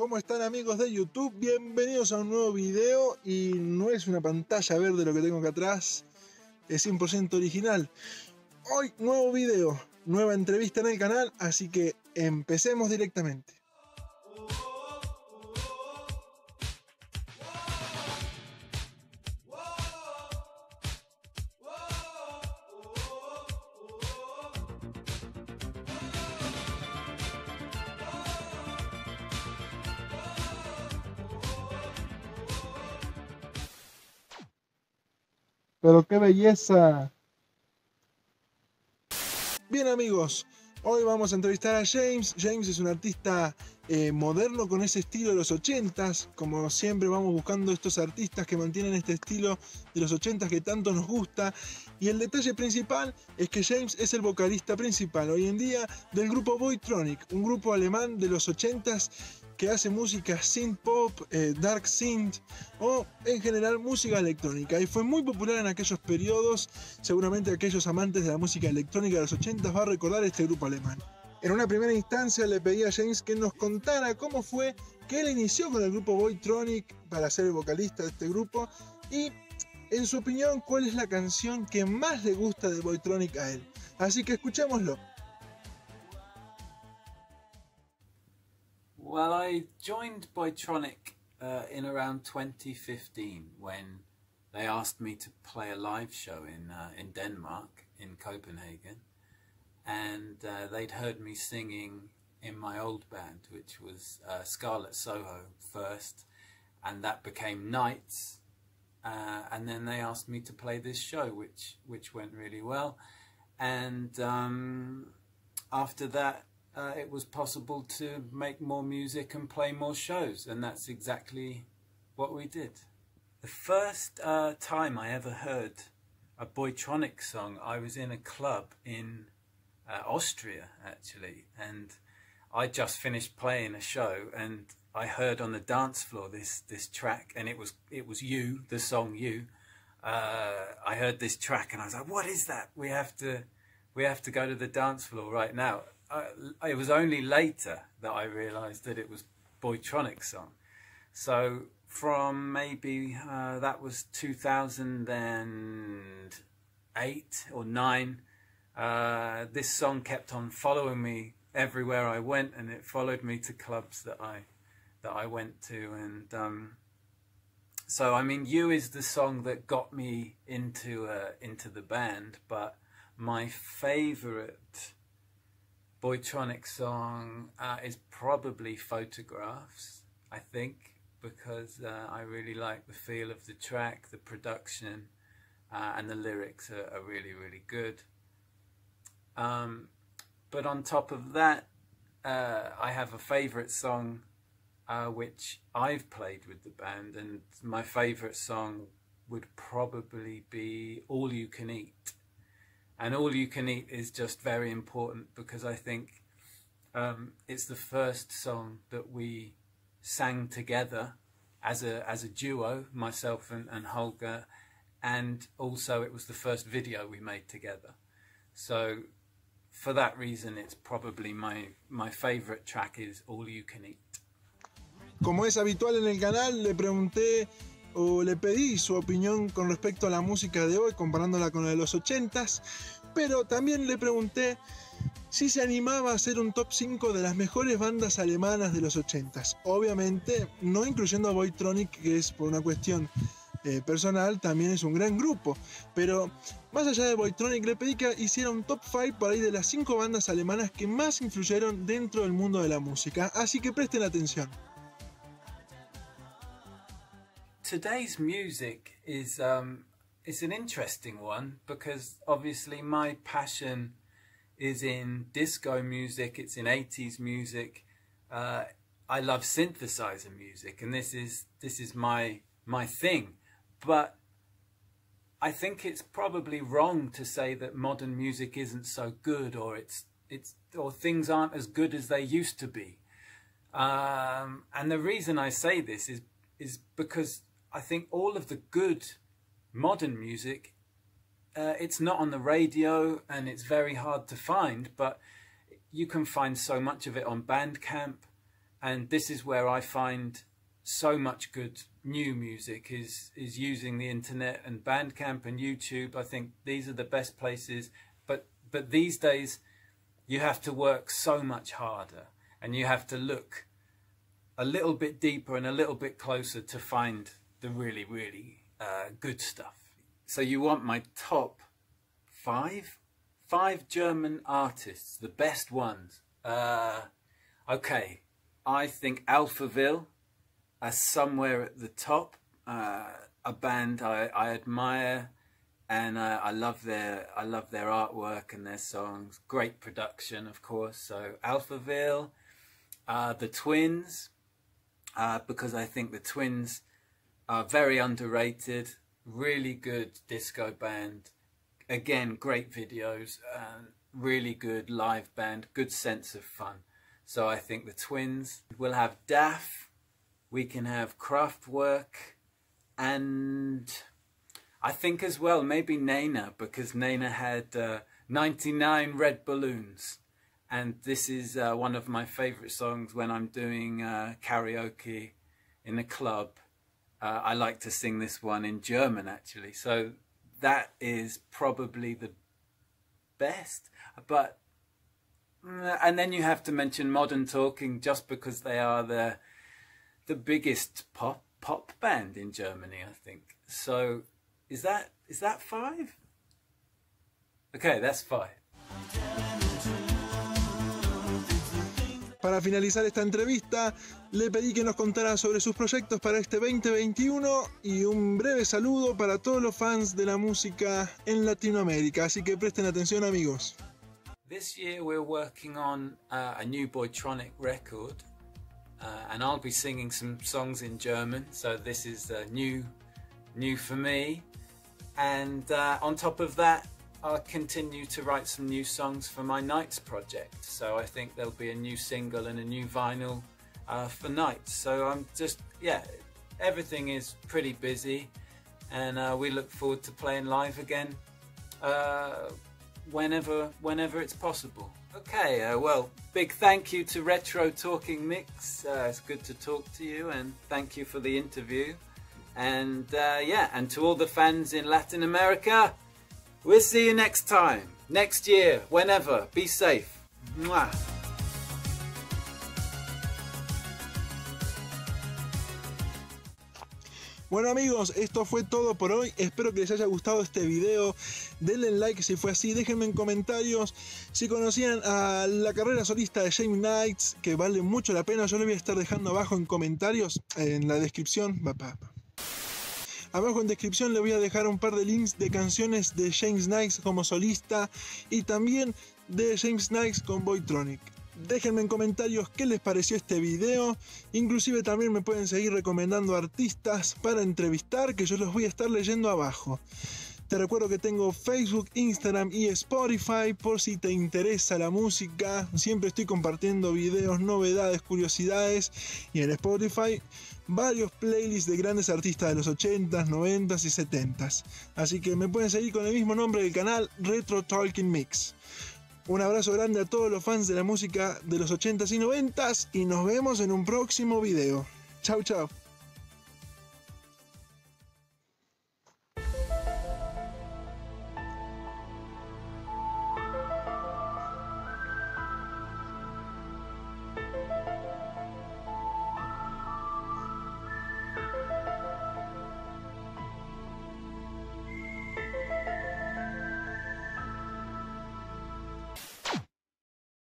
¿Cómo están amigos de YouTube? Bienvenidos a un nuevo video y no es una pantalla verde lo que tengo acá atrás, es 100% original. Hoy nuevo video, nueva entrevista en el canal, así que empecemos directamente. Pero qué belleza. Bien amigos, hoy vamos a entrevistar a James. James es un artista moderno con ese estilo de los 80s. Como siempre vamos buscando estos artistas que mantienen este estilo de los 80s que tanto nos gusta. Y el detalle principal es que James es el vocalista principal hoy en día del grupo Boytronic, un grupo alemán de los 80s que hace música synth pop, dark synth o en general música electrónica, y fue muy popular en aquellos periodos. Seguramente aquellos amantes de la música electrónica de los 80 va a recordar este grupo alemán. En una primera instancia le pedí a James que nos contara cómo fue que él inició con el grupo Boytronic para ser el vocalista de este grupo y, en su opinión, cuál es la canción que más le gusta de Boytronic a él. Así que escuchémoslo. Well, I joined Boytronic in around 2015 when they asked me to play a live show in Denmark, in Copenhagen, and they'd heard me singing in my old band, which was Scarlet Soho first, and that became Nights, and then they asked me to play this show, which went really well, and after that it was possible to make more music and play more shows, and that's exactly what we did. The first time I ever heard a Boytronic song, I was in a club in Austria actually, and I just finished playing a show and I heard on the dance floor this track, and it was You, the song You. I heard this track and I was like, what is that? We have to go to the dance floor right now. It was only later that I realised that it was Boytronic's song. So from maybe that was 2008 or 9, this song kept on following me everywhere I went, and it followed me to clubs that I went to, and so I mean, You is the song that got me into the band, but my favourite Boytronic song is probably Photographs, I think, because I really like the feel of the track, the production, and the lyrics are really, really good. But on top of that, I have a favourite song which I've played with the band, and my favourite song would probably be All You Can Eat. And All You Can Eat is just very important because I think it's the first song that we sang together as a duo, myself and Holger, and also it was the first video we made together. So for that reason, it's probably my favorite track is All You Can Eat. Como es habitual en el canal, le pregunté o le pedí su opinión con respecto a la música de hoy, comparándola con la de los 80s, pero también le pregunté si se animaba a hacer un top 5 de las mejores bandas alemanas de los 80s. Obviamente, no incluyendo a Boytronic, que es por una cuestión personal, también es un gran grupo, pero más allá de Boytronic le pedí que hiciera un top 5 por ahí de las 5 bandas alemanas que más influyeron dentro del mundo de la música, así que presten atención. Today's music is it's an interesting one because obviously my passion is in disco music, it's in 80s music. I love synthesizer music, and this is my thing. But I think it's probably wrong to say that modern music isn't so good, or or things aren't as good as they used to be. And the reason I say this is because I think all of the good modern music, it's not on the radio and it's very hard to find, but you can find so much of it on Bandcamp, And this is where I find so much good new music is using the internet and Bandcamp and YouTube. I think these are the best places, but these days you have to work so much harder and you have to look a little bit deeper and a little bit closer to find the really, really good stuff. So you want my top five German artists, the best ones. Okay, I think Alphaville are somewhere at the top. A band I admire, and I love their artwork and their songs. Great production, of course. So Alphaville, the Twins, because I think the Twins are very underrated. Really good disco band. Again, great videos. Really good live band. Good sense of fun. So I think the Twins. We'll have DAF. We can have Kraftwerk, and I think as well maybe Nena, because Nena had 99 Red Balloons, and this is one of my favorite songs when I'm doing karaoke in a club. I like to sing this one in German actually, so that is probably the best. But and then you have to mention Modern Talking, just because they are the biggest pop band in Germany, I think. So is that 5? Okay, that's 5. Para finalizar esta entrevista, le pedí que nos contara sobre sus proyectos para este 2021 y un breve saludo para todos los fans de la música en Latinoamérica. Así que presten atención, amigos. This year we're working on a new Boytronic record, and I'll be singing some songs in German, so this is new for me. And on top of that, I'll continue to write some new songs for my Nights project. So I think there'll be a new single and a new vinyl for Nights. So I'm just, yeah, everything is pretty busy, and we look forward to playing live again whenever it's possible. Okay, well, big thank you to Retro Talking Mix. It's good to talk to you, and thank you for the interview. And yeah, and to all the fans in Latin America, we'll see you next time, next year, whenever. Be safe. Mwah. Bueno amigos, esto fue todo por hoy. Espero que les haya gustado este video. Denle like si fue así. Déjenme en comentarios si conocían a la carrera solista de James Knights, que vale mucho la pena. Yo le voy a estar dejando abajo en comentarios, en la descripción. Abajo en descripción le voy a dejar un par de links de canciones de James Knights como solista y también de James Knights con Boytronic. Déjenme en comentarios qué les pareció este video. Inclusive también me pueden seguir recomendando artistas para entrevistar, que yo los voy a estar leyendo abajo. Te recuerdo que tengo Facebook, Instagram y Spotify por si te interesa la música. Siempre estoy compartiendo videos, novedades, curiosidades, y en Spotify varios playlists de grandes artistas de los 80s, 90s y 70s. Así que me pueden seguir con el mismo nombre del canal, Retro Talking Mix. Un abrazo grande a todos los fans de la música de los 80s y 90s y nos vemos en un próximo video. Chau, chau.